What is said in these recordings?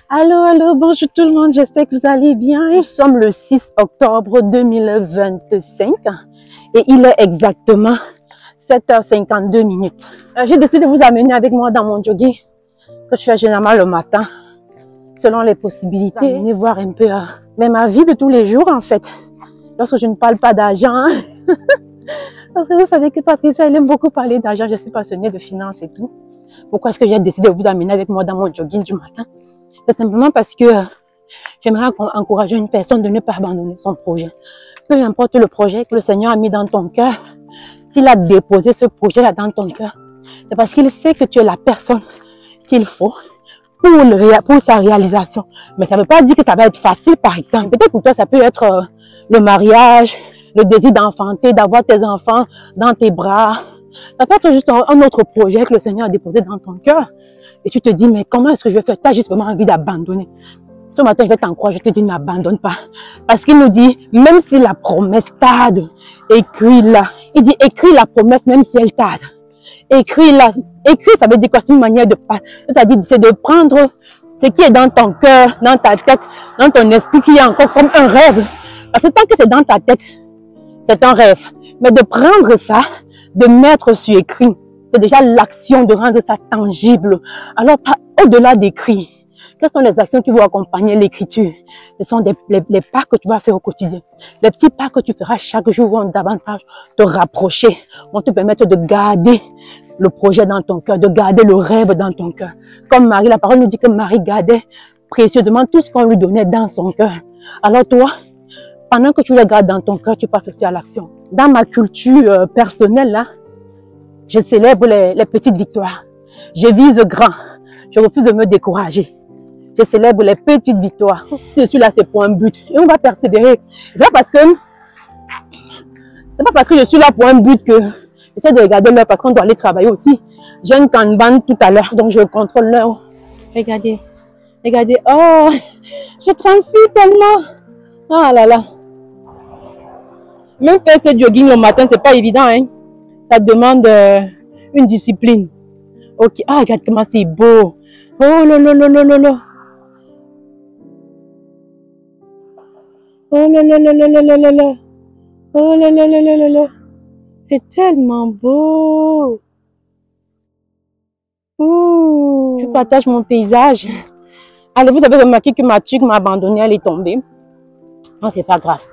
Allô, allô, bonjour tout le monde, j'espère que vous allez bien. Nous sommes le 6 octobre 2025 et il est exactement 7h52 minutes. J'ai décidé de vous amener avec moi dans mon jogging que je fais généralement le matin, selon les possibilités. Venez voir un peu mais ma vie de tous les jours en fait, lorsque je ne parle pas d'argent. Parce que vous savez que Patricia, elle aime beaucoup parler d'argent, je suis passionnée de finances et tout. Pourquoi est-ce que j'ai décidé de vous amener avec moi dans mon jogging du matin? C'est simplement parce que j'aimerais encourager une personne de ne pas abandonner son projet. Peu importe le projet que le Seigneur a mis dans ton cœur, s'il a déposé ce projet-là dans ton cœur, c'est parce qu'il sait que tu es la personne qu'il faut pour sa réalisation. Mais ça ne veut pas dire que ça va être facile, par exemple. Peut-être pour toi, ça peut être le mariage, le désir d'enfanter, d'avoir tes enfants dans tes bras. Ça peut être juste un autre projet que le Seigneur a déposé dans ton cœur. Et tu te dis, mais comment est-ce que je vais faire? Tu as juste vraiment envie d'abandonner. Ce matin, je vais t'encourager, je te dis, n'abandonne pas. Parce qu'il nous dit, même si la promesse tarde, écris-la. Il dit, écris la promesse même si elle tarde. Écris-la. Écris, ça veut dire quoi? C'est une manière de pas. C'est-à-dire, c'est de prendre ce qui est dans ton cœur, dans ta tête, dans ton esprit, qui est encore comme un rêve. Parce que tant que c'est dans ta tête, c'est un rêve. Mais de prendre ça, de mettre sur écrit, c'est déjà l'action de rendre ça tangible. Alors, au-delà d'écrit, quelles sont les actions qui vont accompagner l'écriture? Ce sont les pas que tu vas faire au quotidien. Les petits pas que tu feras chaque jour vont davantage te rapprocher, vont te permettre de garder le projet dans ton cœur, de garder le rêve dans ton cœur. Comme Marie, la parole nous dit que Marie gardait précieusement tout ce qu'on lui donnait dans son cœur. Alors toi, pendant que tu le gardes dans ton cœur, tu passes aussi à l'action. Dans ma culture personnelle, là, je célèbre les petites victoires. Je vise grand. Je refuse de me décourager. Je célèbre les petites victoires. Si je suis là, c'est pour un but. Et on va persévérer. C'est pas parce que je suis là pour un but que j'essaie de regarder l'heure parce qu'on doit aller travailler aussi. J'ai une Kanban tout à l'heure, donc je contrôle l'heure. Regardez. Regardez. Oh, je transpire tellement. Oh là là. Même faire ce jogging le matin, c'est pas évident, hein. Ça demande une discipline. Ok. Ah, regarde comment c'est beau. Oh là là là là là là. Oh là là là là là là là là. Oh là là là là là là. C'est tellement beau. Oh. Je partage mon paysage. Allez, vous avez remarqué que ma tuque m'a abandonnée, elle est tombée. Non, c'est pas grave.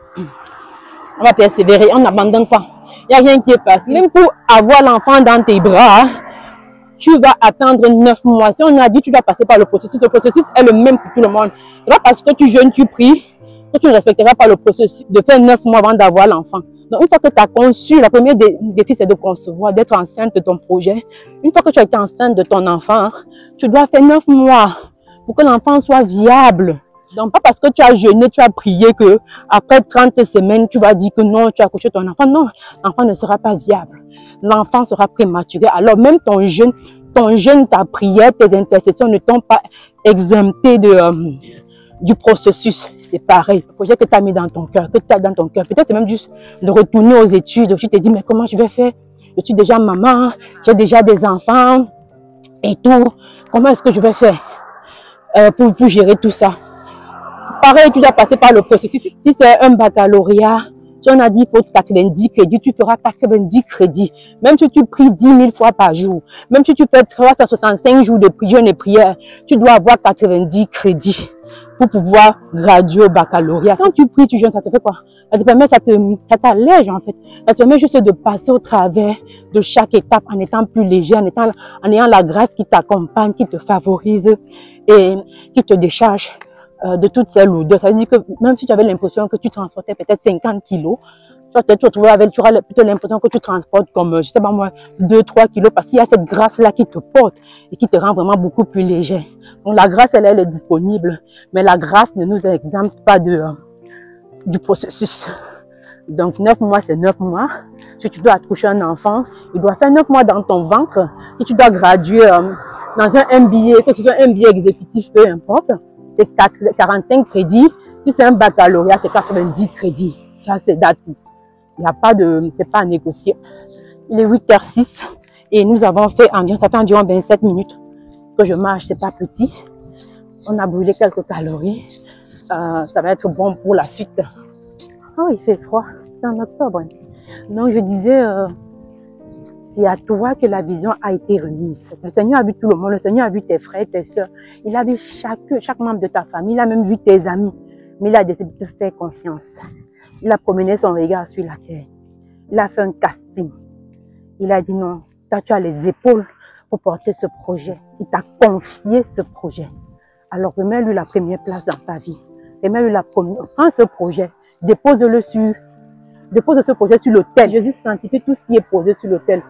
On va persévérer, on n'abandonne pas. Il n'y a rien qui est passé. Même pour avoir l'enfant dans tes bras, tu vas attendre 9 mois. Si on a dit que tu dois passer par le processus est le même pour tout le monde. C'est pas parce que tu jeûnes, tu pries, que tu ne respecteras pas le processus de faire 9 mois avant d'avoir l'enfant. Donc une fois que tu as conçu, la première défi c'est de concevoir, d'être enceinte de ton projet. Une fois que tu as été enceinte de ton enfant, tu dois faire 9 mois pour que l'enfant soit viable. Donc, pas parce que tu as jeûné, tu as prié que après 30 semaines, tu vas dire que non, tu as accouché ton enfant. Non, l'enfant ne sera pas viable. L'enfant sera prématuré. Alors, même ton jeûne, ta prière, tes intercessions ne t'ont pas exempté du processus. C'est pareil. Le projet que tu as mis dans ton cœur, peut-être c'est même juste de retourner aux études. Tu te dis, mais comment je vais faire? Je suis déjà maman, j'ai déjà des enfants et tout. Comment est-ce que je vais faire pour gérer tout ça? Pareil, tu dois passer par le processus. Si c'est un baccalauréat, si on a dit qu'il faut 90 crédits, tu feras 90 crédits. Même si tu pries 10 000 fois par jour, même si tu fais 365 jours de jeûne et prière, tu dois avoir 90 crédits pour pouvoir graduer au baccalauréat. Quand tu pries, tu jeûnes, ça te fait quoi? Ça te permet, ça t'allège en fait. Ça te permet juste de passer au travers de chaque étape en étant plus léger, en ayant la grâce qui t'accompagne, qui te favorise et qui te décharge de toutes ces lourdeurs. Ça veut dire que même si tu avais l'impression que tu transportais peut-être 50 kilos, tu auras plutôt l'impression que tu transportes comme, je sais pas moi, 2-3 kilos parce qu'il y a cette grâce-là qui te porte et qui te rend vraiment beaucoup plus léger. Donc la grâce, elle est disponible, mais la grâce ne nous exempte pas du processus. Donc 9 mois, c'est 9 mois. Si tu dois accoucher un enfant, il doit faire 9 mois dans ton ventre. Si tu dois graduer dans un MBA, que ce soit un MBA exécutif, peu importe, c'est 45 crédits. Si c'est un baccalauréat, c'est 90 crédits. Ça, c'est that's it. Il n'y a pas de, c'est pas à négocier. Il est 8h06 et nous avons fait environ 27 minutes que je marche, c'est pas petit. On a brûlé quelques calories. Ça va être bon pour la suite. Oh, il fait froid. C'est en octobre. Donc, je disais, c'est à toi que la vision a été remise. Le Seigneur a vu tout le monde. Le Seigneur a vu tes frères, tes soeurs. Il a vu chaque membre de ta famille. Il a même vu tes amis. Mais il a décidé de te faire confiance. Il a promené son regard sur la terre. Il a fait un casting. Il a dit non, toi tu as les épaules pour porter ce projet. Il t'a confié ce projet. Alors remets-lui la première place dans ta vie. Remets-lui la première. Prends ce projet, dépose ce projet sur l'autel. Jésus sanctifie tout ce qui est posé sur l'autel.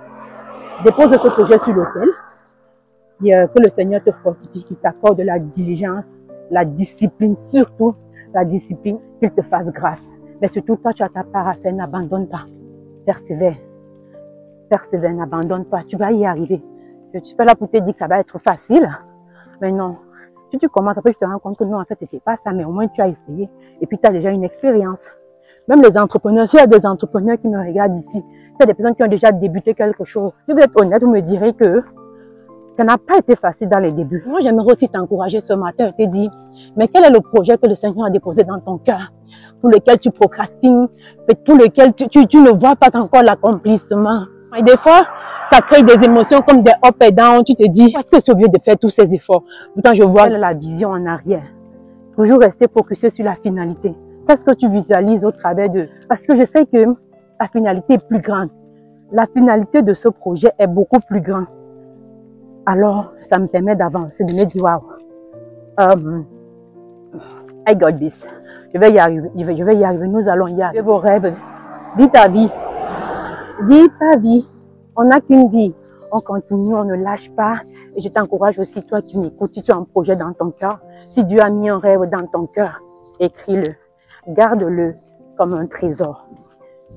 Dépose ce projet sur l'autel. Et que le Seigneur te fortifie, qu'il t'accorde de la diligence, la discipline, surtout la discipline, qu'il te fasse grâce. Mais surtout, toi, tu as ta part à faire, n'abandonne pas. Persévère. Persévère, n'abandonne pas. Tu vas y arriver. Je ne suis pas là pour te dire que ça va être facile. Mais non. Si tu commences, après, tu te rends compte que non, en fait, c'était pas ça. Mais au moins, tu as essayé. Et puis, tu as déjà une expérience. Même les entrepreneurs, s'il y a des entrepreneurs qui me regardent ici, s'il y a des personnes qui ont déjà débuté quelque chose, si vous êtes honnête, vous me direz que ça n'a pas été facile dans les débuts. Moi, j'aimerais aussi t'encourager ce matin et te dire, mais quel est le projet que le Seigneur a déposé dans ton cœur, pour lequel tu procrastines, pour lequel tu ne vois pas encore l'accomplissement. Et des fois, ça crée des émotions comme des up et down. Tu te dis, est-ce que c'est obligé de faire tous ces efforts? Pourtant, je vois la vision en arrière. Toujours rester focusé sur la finalité. Qu'est-ce que tu visualises au travers de... Parce que je sais que la finalité est plus grande. La finalité de ce projet est beaucoup plus grande. Alors, ça me permet d'avancer, de me dire, waouh, I got this. Je vais y arriver, je vais y arriver, nous allons y arriver. Vos rêves, vis ta vie. Vis ta vie. On n'a qu'une vie. On continue, on ne lâche pas. Et je t'encourage aussi, toi qui m'écoutes, si tu as un projet dans ton cœur, si Dieu a mis un rêve dans ton cœur, écris-le. Garde-le comme un trésor.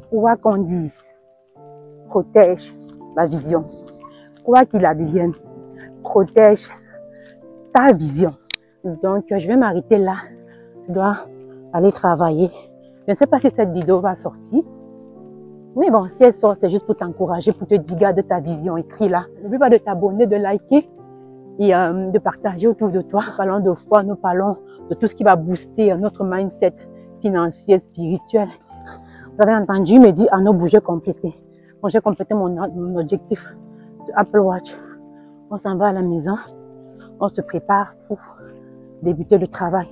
Quoi qu'on dise, protège la vision. Quoi qu'il advienne, protège ta vision. Donc, je vais m'arrêter là. Je dois aller travailler. Je ne sais pas si cette vidéo va sortir. Mais bon, si elle sort, c'est juste pour t'encourager, pour te dire, garde ta vision, écris-la. N'oublie pas de t'abonner, de liker et de partager autour de toi. Nous parlons de foi, nous parlons de tout ce qui va booster notre mindset financier, spirituel. Vous avez entendu me dire, nos budgets complétés. Bon, j'ai complété mon objectif sur Apple Watch. On s'en va à la maison. On se prépare pour débuter le travail.